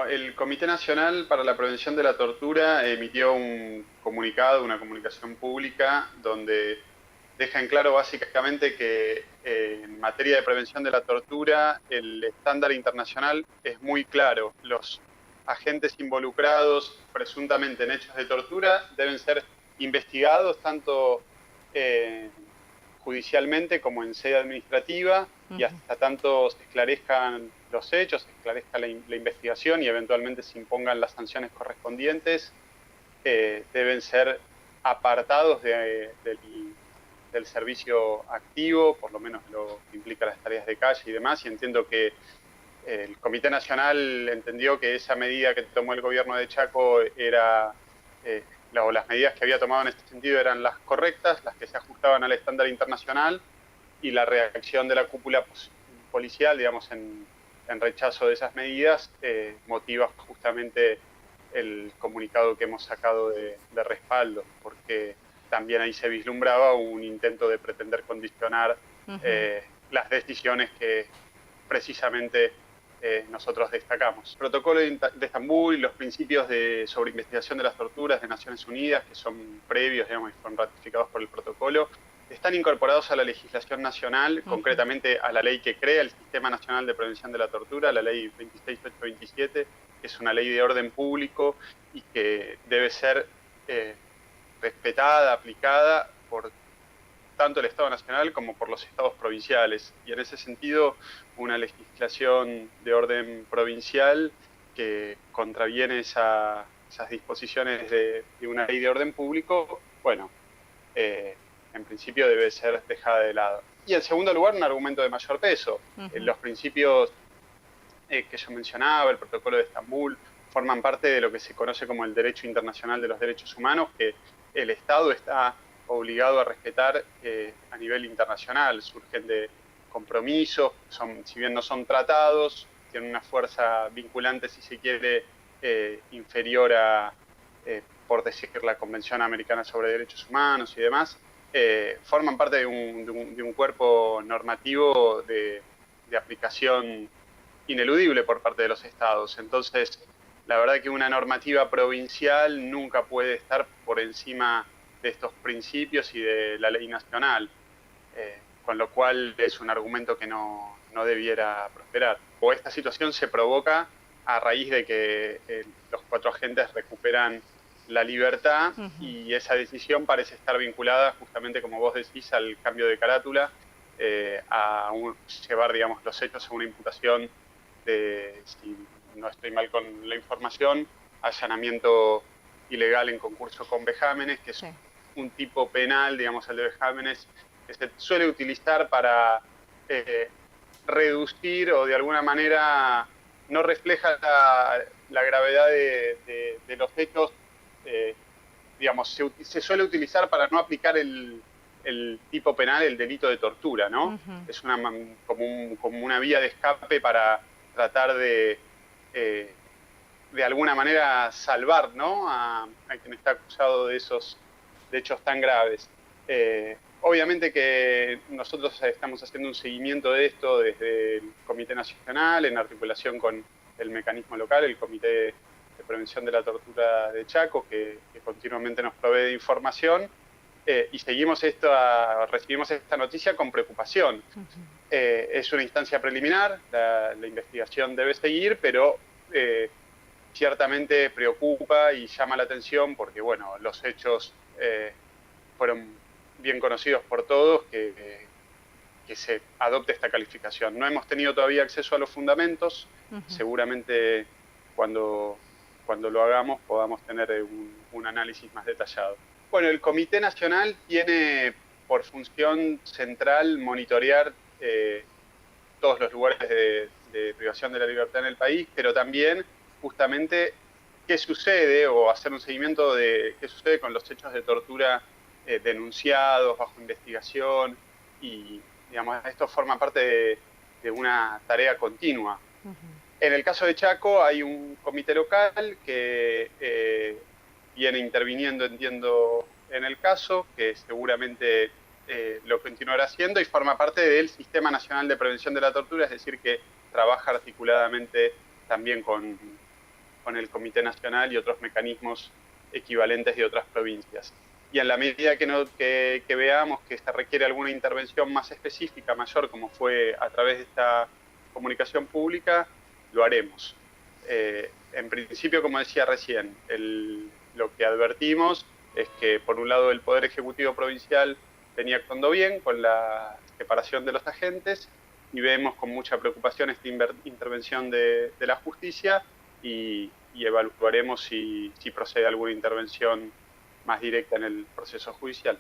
El Comité Nacional para la Prevención de la Tortura emitió un comunicado, una comunicación pública, donde deja en claro básicamente que en materia de prevención de la tortura, el estándar internacional es muy claro. Los agentes involucrados presuntamente en hechos de tortura deben ser investigados tanto eh, judicialmente como en sede administrativa y Ujú. hasta tanto se esclarezcan los hechos, se esclarezca la investigación y eventualmente se impongan las sanciones correspondientes, deben ser apartados del servicio activo, por lo menos lo que implica las tareas de calle y demás, y entiendo que el Comité Nacional entendió que esa medida que tomó el gobierno de Chaco era, o las medidas que había tomado en este sentido eran las correctas, las que se ajustaban al estándar internacional, y la reacción de la cúpula policial, digamos, en rechazo de esas medidas, motiva justamente el comunicado que hemos sacado de respaldo, porque también ahí se vislumbraba un intento de pretender condicionar Ujú. las decisiones que precisamente nosotros destacamos. El protocolo de Estambul y los principios sobre investigación de las torturas de Naciones Unidas, que son previos, digamos, y fueron ratificados por el protocolo, están incorporados a la legislación nacional, Ujú. concretamente a la ley que crea el Sistema Nacional de Prevención de la Tortura, la ley 26827, que es una ley de orden público y que debe ser eh, respetada, aplicada por tanto el Estado Nacional como por los estados provinciales. Y en ese sentido, una legislación de orden provincial que contraviene esas disposiciones de una ley de orden público, bueno, en principio debe ser dejada de lado. Y en segundo lugar, un argumento de mayor peso. Ujú. Los principios que yo mencionaba, el protocolo de Estambul, forman parte de lo que se conoce como el derecho internacional de los derechos humanos, que el Estado está obligado a respetar a nivel internacional. Surgen de compromisos, si bien no son tratados, tienen una fuerza vinculante, si se quiere, inferior a, por decir, la Convención Americana sobre Derechos Humanos y demás. Forman parte de un cuerpo normativo de aplicación ineludible por parte de los estados. Entonces, la verdad que una normativa provincial nunca puede estar por encima de estos principios y de la ley nacional, con lo cual es un argumento que no debiera prosperar. O esta situación se provoca a raíz de que los cuatro agentes recuperan la libertad Ujú. y esa decisión parece estar vinculada justamente, como vos decís, al cambio de carátula, llevar, digamos, los hechos a una imputación de, si no estoy mal con la información, allanamiento ilegal en concurso con vejámenes, que es Sí. un tipo penal, digamos, el de vejámenes, que se suele utilizar para eh, reducir o de alguna manera no refleja la gravedad de los hechos, eh, digamos, se suele utilizar para no aplicar el tipo penal, el delito de tortura, ¿no? Ujú. Es como una vía de escape para tratar eh, de alguna manera salvar, ¿no? A quien está acusado de hechos tan graves. Obviamente que nosotros estamos haciendo un seguimiento de esto desde el Comité Nacional, en articulación con el mecanismo local, el Comité de Prevención de la Tortura de Chaco, que continuamente nos provee de información, y recibimos esta noticia con preocupación. Es una instancia preliminar, la investigación debe seguir, pero ciertamente preocupa y llama la atención porque, bueno, los hechos fueron bien conocidos por todos, que se adopte esta calificación. No hemos tenido todavía acceso a los fundamentos, Ujú. seguramente cuando lo hagamos podamos tener un análisis más detallado. Bueno, el Comité Nacional tiene por función central monitorear todos los lugares de privación de la libertad en el país, pero también justamente qué sucede o hacer un seguimiento de qué sucede con los hechos de tortura denunciados, bajo investigación, y digamos, esto forma parte de una tarea continua. En el caso de Chaco hay un comité local que viene interviniendo, entiendo, en el caso, que seguramente lo continuará haciendo y forma parte del Sistema Nacional de Prevención de la Tortura, es decir, que trabaja articuladamente también con el Comité Nacional y otros mecanismos equivalentes de otras provincias. Y en la medida que veamos que se requiere alguna intervención más específica, mayor, como fue a través de esta comunicación pública, lo haremos. En principio, como decía recién, lo que advertimos es que, por un lado, el Poder Ejecutivo Provincial venía actuando bien con la separación de los agentes, y vemos con mucha preocupación esta intervención de la justicia, y evaluaremos si procede alguna intervención más directa en el proceso judicial.